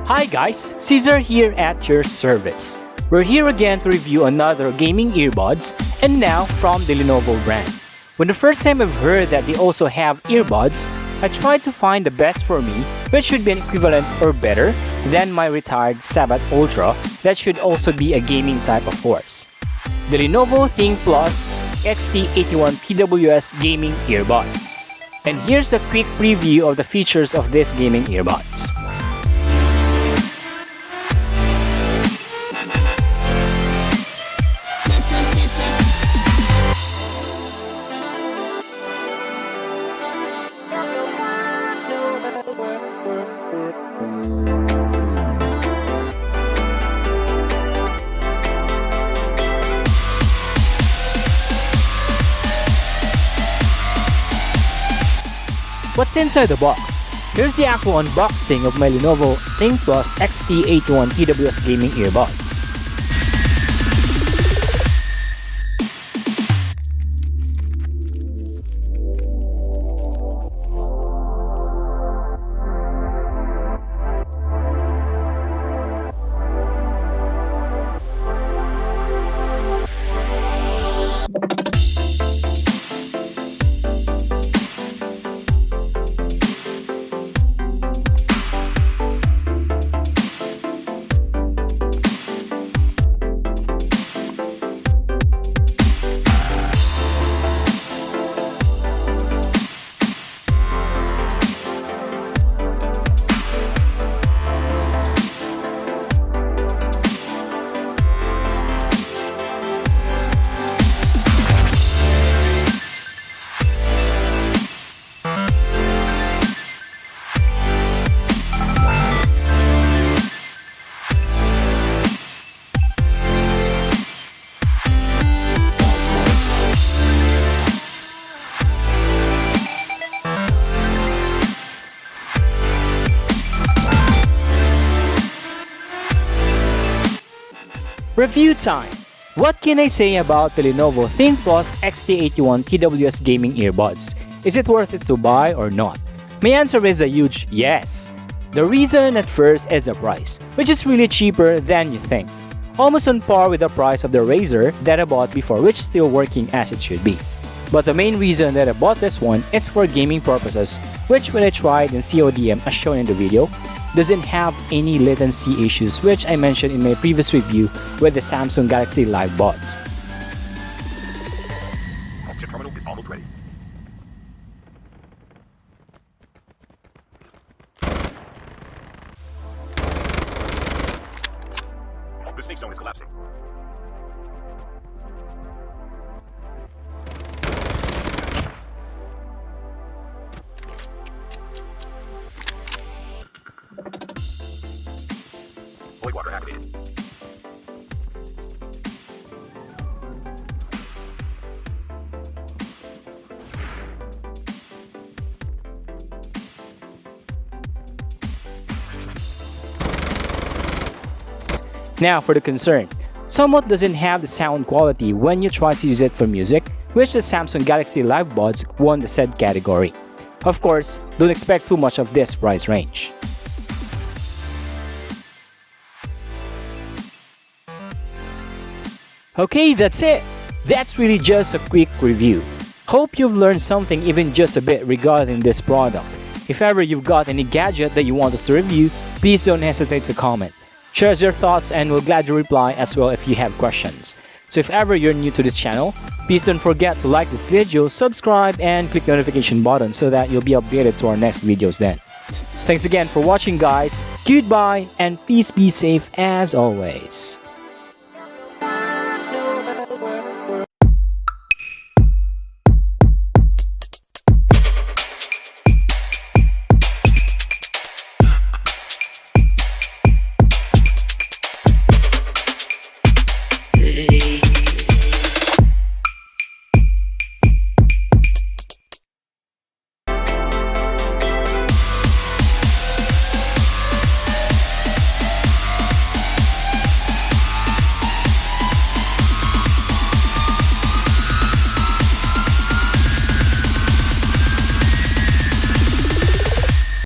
Hi guys, Caesar here at your service. We're here again to review another gaming earbuds, and now from the Lenovo brand. When the first time I've heard that they also have earbuds, I tried to find the best for me, which should be an equivalent or better than my retired Salamat Ultra that should also be a gaming type of horse. The Lenovo ThinkPlus XT81 TWS gaming earbuds. And here's a quick preview of the features of these gaming earbuds. What's inside the box? Here's the actual unboxing of my Lenovo ThinkPlus XT81 TWS gaming earbuds. Review time! What can I say about the Lenovo ThinkPlus XT81 TWS gaming earbuds? Is it worth it to buy or not? My answer is a huge yes. The reason at first is the price, which is really cheaper than you think. Almost on par with the price of the Razer that I bought before, which is still working as it should be. But the main reason that I bought this one is for gaming purposes, which when I tried in CODM as shown in the video, doesn't have any latency issues, which I mentioned in my previous review with the Samsung Galaxy Live Buds. Oxygen terminal is almost ready. The safe zone is collapsing. Void water activated. Now for the concern. Somewhat doesn't have the sound quality when you try to use it for music, which the Samsung Galaxy Live Buds won the said category. Of course, don't expect too much of this price range. Okay, that's it. That's really just a quick review. Hope you've learned something even just a bit regarding this product. If ever you've got any gadget that you want us to review, please don't hesitate to comment. Share your thoughts and we'll gladly reply as well if you have questions. So if ever you're new to this channel, please don't forget to like this video, subscribe, and click the notification button so that you'll be updated to our next videos then. Thanks again for watching guys, goodbye, and please be safe as always.